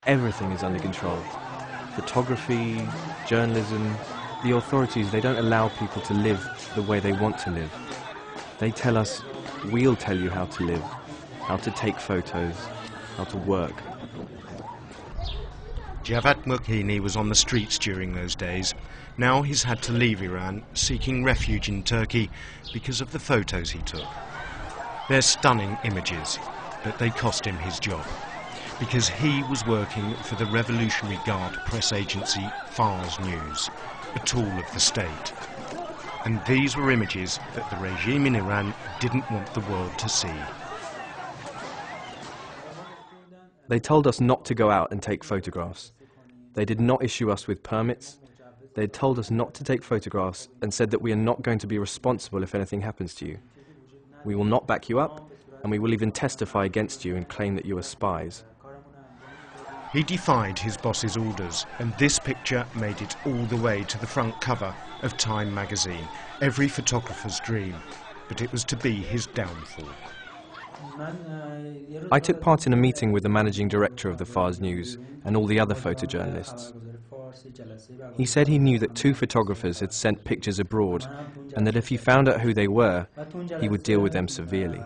Everything is under control. Photography, journalism, the authorities, they don't allow people to live the way they want to live. They tell us, we'll tell you how to live, how to take photos, how to work. Javad Mukhini was on the streets during those days. Now he's had to leave Iran, seeking refuge in Turkey because of the photos he took. They're stunning images, but they cost him his job, because he was working for the Revolutionary Guard press agency Fars News, a tool of the state. And these were images that the regime in Iran didn't want the world to see. They told us not to go out and take photographs. They did not issue us with permits. They had told us not to take photographs and said that we are not going to be responsible if anything happens to you. We will not back you up, and we will even testify against you and claim that you are spies. He defied his boss's orders, and this picture made it all the way to the front cover of Time magazine, every photographer's dream, but it was to be his downfall. I took part in a meeting with the managing director of the Fars News and all the other photojournalists. He said he knew that 2 photographers had sent pictures abroad, and that if he found out who they were, he would deal with them severely.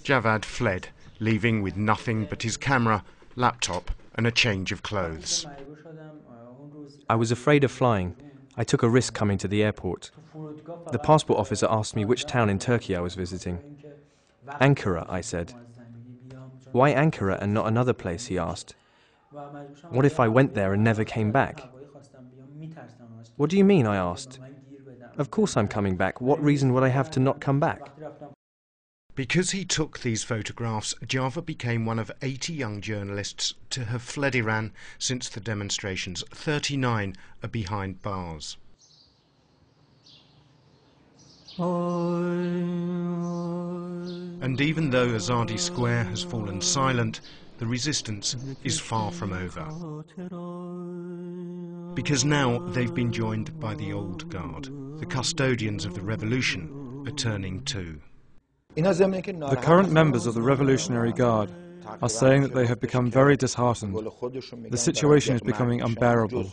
Javad fled, leaving with nothing but his camera, laptop and a change of clothes. I was afraid of flying. I took a risk coming to the airport. The passport officer asked me which town in Turkey I was visiting. Ankara, I said. Why Ankara and not another place, he asked. What if I went there and never came back? What do you mean, I asked. Of course I'm coming back. What reason would I have to not come back? Because he took these photographs, Java became one of 80 young journalists to have fled Iran since the demonstrations. 39 are behind bars. And even though Azadi Square has fallen silent, the resistance is far from over. Because now they've been joined by the old guard. The custodians of the revolution are turning too. The current members of the Revolutionary Guard are saying that they have become very disheartened. The situation is becoming unbearable.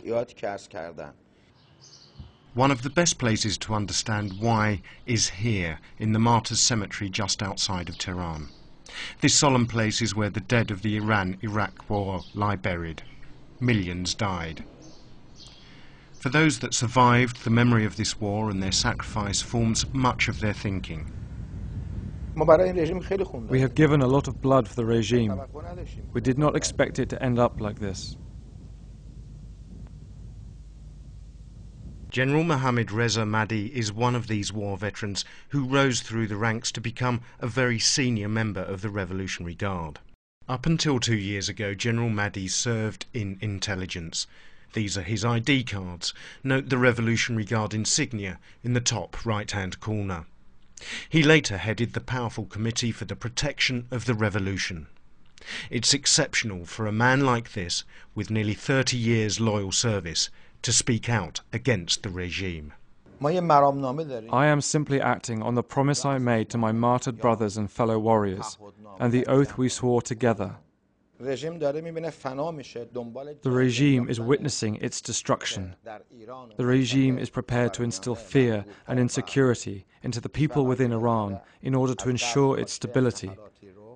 One of the best places to understand why is here, in the Martyrs' Cemetery just outside of Tehran. This solemn place is where the dead of the Iran-Iraq war lie buried. Millions died. For those that survived, the memory of this war and their sacrifice forms much of their thinking. We have given a lot of blood for the regime. We did not expect it to end up like this. General Mohammad Reza Mahdi is one of these war veterans who rose through the ranks to become a very senior member of the Revolutionary Guard. Up until 2 years ago, General Mahdi served in intelligence. These are his ID cards. Note the Revolutionary Guard insignia in the top right-hand corner. He later headed the powerful Committee for the Protection of the Revolution. It's exceptional for a man like this, with nearly 30 years loyal service, to speak out against the regime. I am simply acting on the promise I made to my martyred brothers and fellow warriors, and the oath we swore together. The regime is witnessing its destruction. The regime is prepared to instill fear and insecurity into the people within Iran in order to ensure its stability.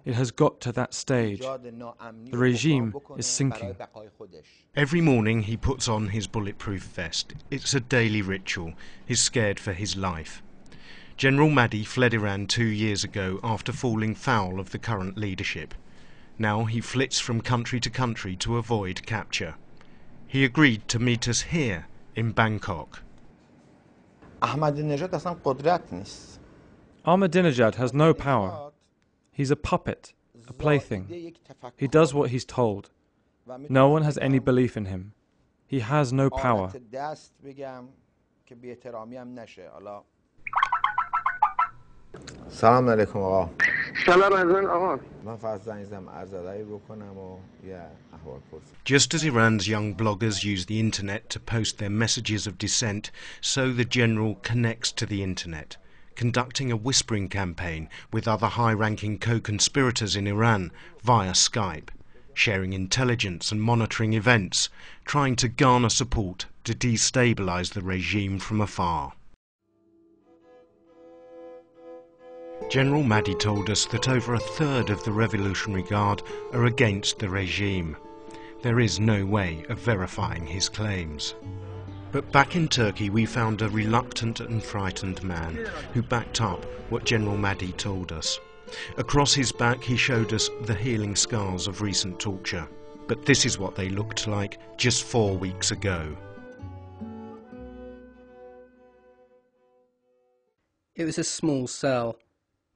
It has got to that stage. The regime is sinking. Every morning he puts on his bulletproof vest. It's a daily ritual. He's scared for his life. General Mahdi fled Iran 2 years ago after falling foul of the current leadership. Now he flits from country to country to avoid capture. He agreed to meet us here in Bangkok. Ahmadinejad has no power. He's a puppet, a plaything. He does what he's told. No one has any belief in him. He has no power. سلام علیکم آقا. سلام علیکم آقا. من فقط زنگ زدم عرض‌ادایی بکنم و یه احوال پرسی. Just as Iran's young bloggers use the internet to post their messages of dissent, so the general connects to the internet, conducting a whispering campaign with other high-ranking co-conspirators in Iran via Skype. sharing intelligence and monitoring events, trying to garner support to destabilise the regime from afar. General Mahdi told us that over a third of the Revolutionary Guard are against the regime. There is no way of verifying his claims. But back in Turkey we found a reluctant and frightened man who backed up what General Mahdi told us. Across his back he showed us the healing scars of recent torture. But this is what they looked like just 4 weeks ago. It was a small cell.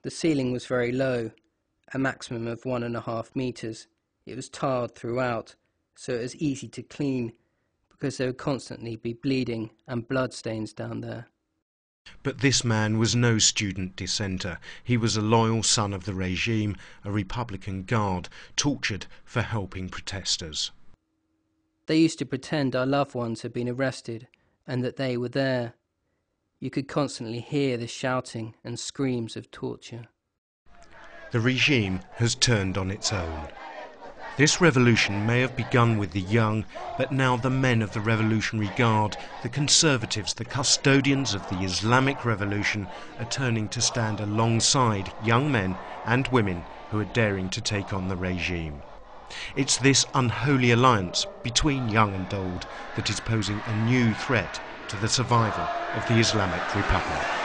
The ceiling was very low, a maximum of 1.5 meters. It was tiled throughout, so it was easy to clean, because there would constantly be bleeding and blood stains down there. But this man was no student dissenter. He was a loyal son of the regime, a Republican guard, tortured for helping protesters. They used to pretend our loved ones had been arrested and that they were there. You could constantly hear the shouting and screams of torture. The regime has turned on its own. This revolution may have begun with the young, but now the men of the Revolutionary Guard, the conservatives, the custodians of the Islamic Revolution, are turning to stand alongside young men and women who are daring to take on the regime. It's this unholy alliance between young and old that is posing a new threat to the survival of the Islamic Republic.